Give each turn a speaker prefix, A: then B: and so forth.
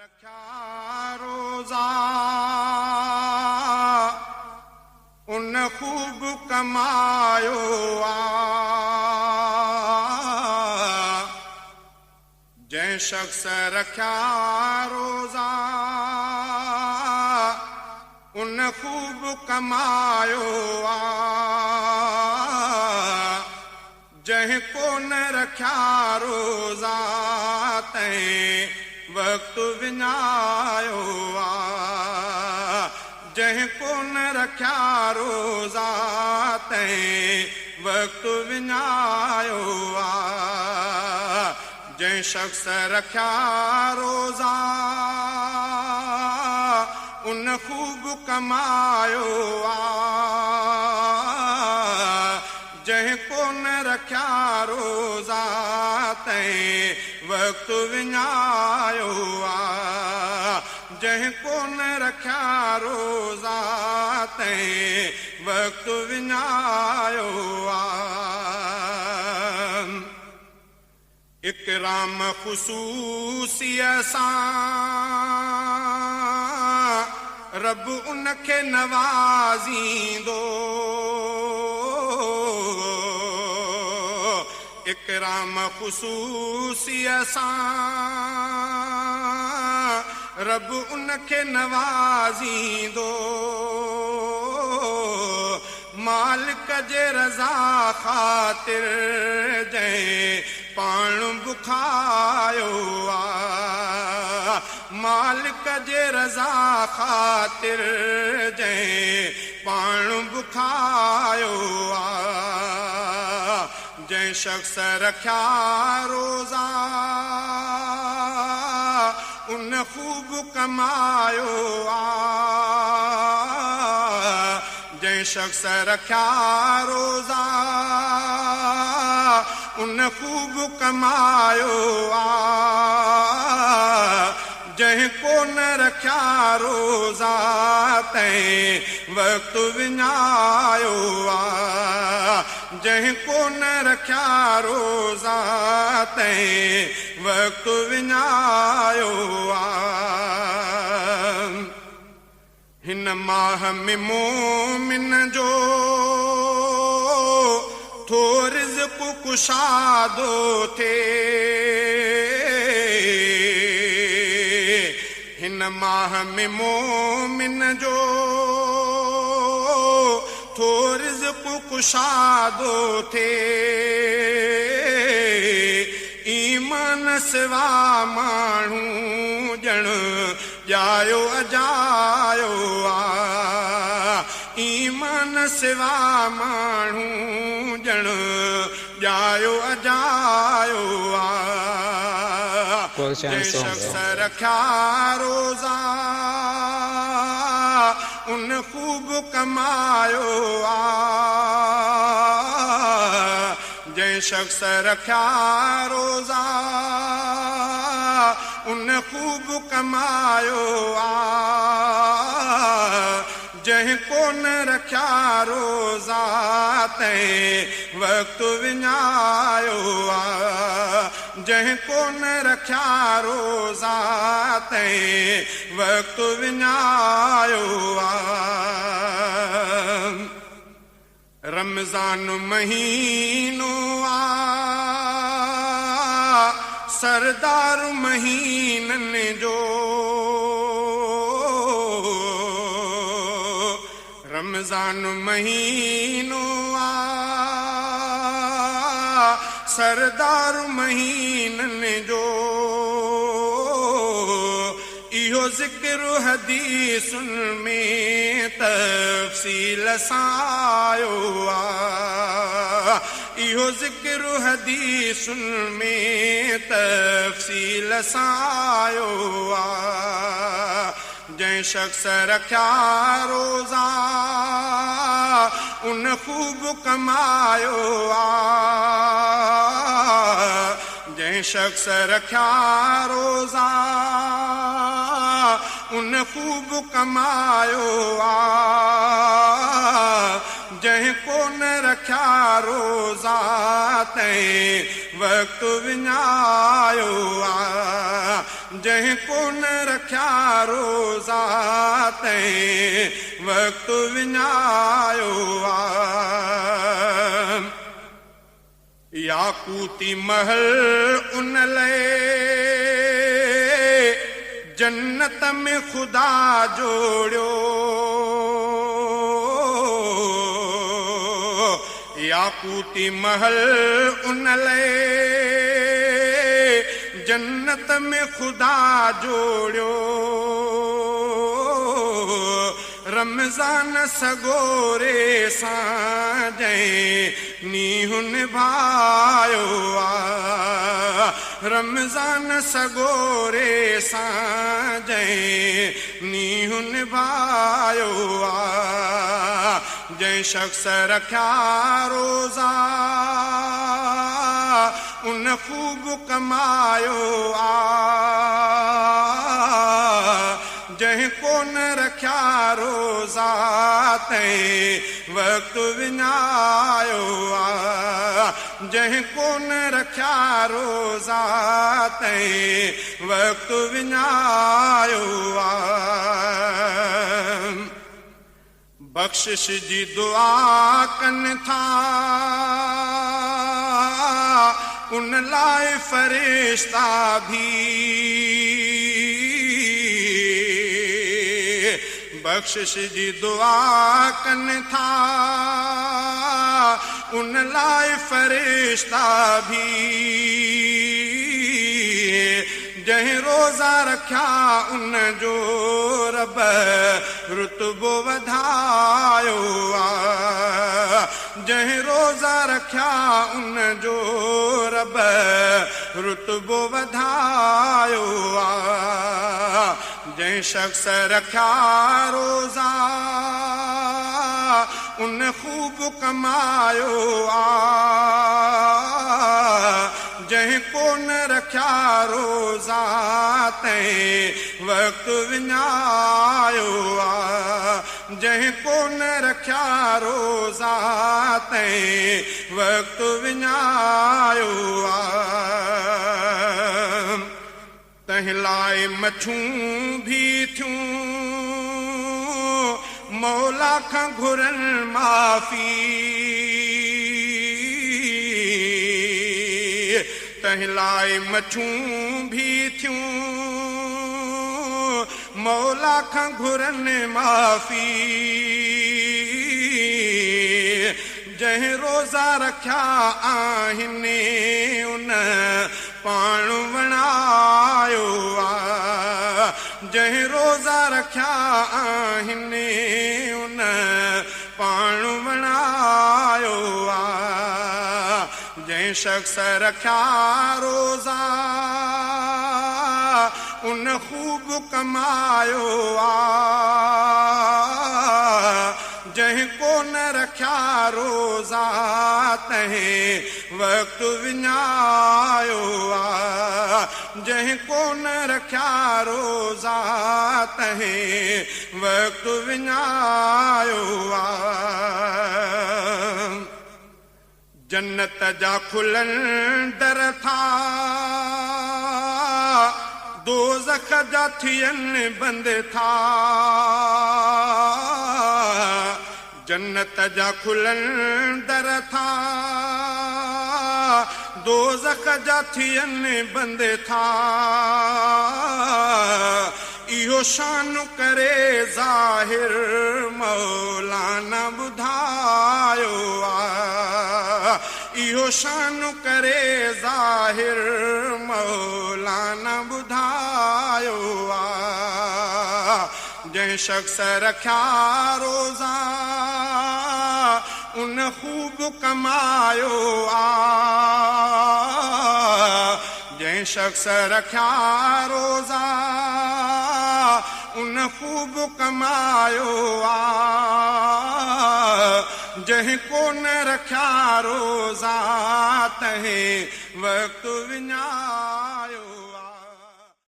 A: रखा रोजा उन खूब कमायो जै शख्स रखा रोजा उन खूब कमायो जह को न रखा रोजा तैं वक्त विञायो जह को न रखा रोजा तैं वक्त विञायो जै शख्स रखा रोजा उन खूब कमायो जह को न रखा रोजा तैं वक्त विञायो जह को न रखा रोजा तैं वक्त विञायो इकराम ख़ुसूसीअ सां रब उनखे नवाज़ींदो इकराम ख़ुसूसीअ सां रब उनखे नवाज़ींदो मालिक जे रज़ा ख़ातिर जंहिं पाण बुखायो मालिक जे रज़ा ख़ातिर जंहिं पाण बुखायो जंहिं शख्स रखा रोजा उन खूब कमायो जंहिं शख्स रखा रोजा उन खूब कमायो जंहिं को न रखा रोजा तैं वक्त विञायो जंहिं को न रखा रोजा तैं वक्त विञायो हिन माह में मोमिन जो थो रिज़्क़ कुशादो थे हिन माह में मोमिन जो थो रिज़्क़ कुशादो थे ईमान सिवा माण्हू ॼण ॼायो अजायो ईमान सिवा माण्हू ॼण ॼायो अजायो जंहिं शख्स रखा रोजा उन खूब कमायो जंहिं शख्स रखा रोजा उन खूब कमायो जंहिं को न रखा रोजा तैं वक्त विञायो जंहिं को न रखा रोजा तैं वक्त विञायो रमज़ान महीनो सरदार महीननि जो रमज़ान महीनो सरदार महीननि जो इहो ज़िक्र हदीसुनि में तफ़सील सां आयो इहो ज़िक्र हदीसुनि में तफ़सील सां आयो जंहिं शख्स रखा रोजा उन खूब कमायो जंहिं शख्स रखा रोजा उन खूब कमायो जंहिं को न रखा रोजा तैं वक्त विञायो जंहिं कोन रखिया रोज़ा तंहिं वक़्तु विञायो आहे याकूती महल उन लाइ जन्नत में ख़ुदा जोड़ियो याकूती महल उन लाइ जन्नत में ख़ुदा जोड़ियो रमज़ान सगोरे सां जंहिं नींहुं निभायो आहे रमज़ान सगोरे सां जंहिं नींहुं निभायो आहे जंहिं शख़्स रखिया रोज़ा उन ख़ूब कमायो आहे जंहिं कोन रखिया रोज़ा तंहिं वक़्तु विञायो आहे जंहिं कोन रखिया रोज़ा तंहिं वक़्तु विञायो आहे बख़्शिश जी दुआ कनि था उन लाइ फ़रिश्ता भी बख़्शिश जी दुआ कनि था उन लाइ फ़रिश्ता भी जंहिं रोज़ा रखिया उन जो रब रुतबो वधायो आहे जंहिं रोज़ा रखिया उन जो रब रुतबो वधायो आहे जंहिं शख़्स रखिया रोज़ा उन ख़ूब कमायो आहे जंहिं कोन रखिया रोज़ा तंहिं वक़्तु विञायो आहे जंहिं कोन रखिया रोज़ा तंहिं वक़्तु विञायो आहे तंहिं लाइ मछूं भी थियूं मौला खां घुरनि माफ़ी तंहिं लाइ मछूं भी थियूं मौला खां घुरनि माफ़ी जंहिं रोज़ा रखिया आहिनि उन पाण वणायो आहे जंहिं रोज़ा रखिया आहिनि उन पाण वणायो आहे जंहिं शख़्स रखिया रोज़ा उन ख़ूब कमायो आहे जंहिं कोन रखिया रोज़ा तंहिं वक़्तु विञायो आहे जंहिं कोन रखिया रोज़ा तंहिं वक़्तु विञायो आहे जन्नत जा खुलनि दर था दोज़ख जा थियनि बंदि था जन्नत जा खुलनि दर था दोज़ख जा थियनि बंदि था इहो शान करे ज़ाहिर मौलाना ॿुधायो आहे इहो शान करे ज़ाहिर मौलाना ॿुधायो आहे जंहिं शख़्स रखिया रोज़ा उन ख़ूब कमायो आहे जंहिं शख़्स रखिया रोज़ा उन ख़ूब कमायो आहे जंहिं कोन रखिया रोज़ा तंहिं वक़्तु विञायो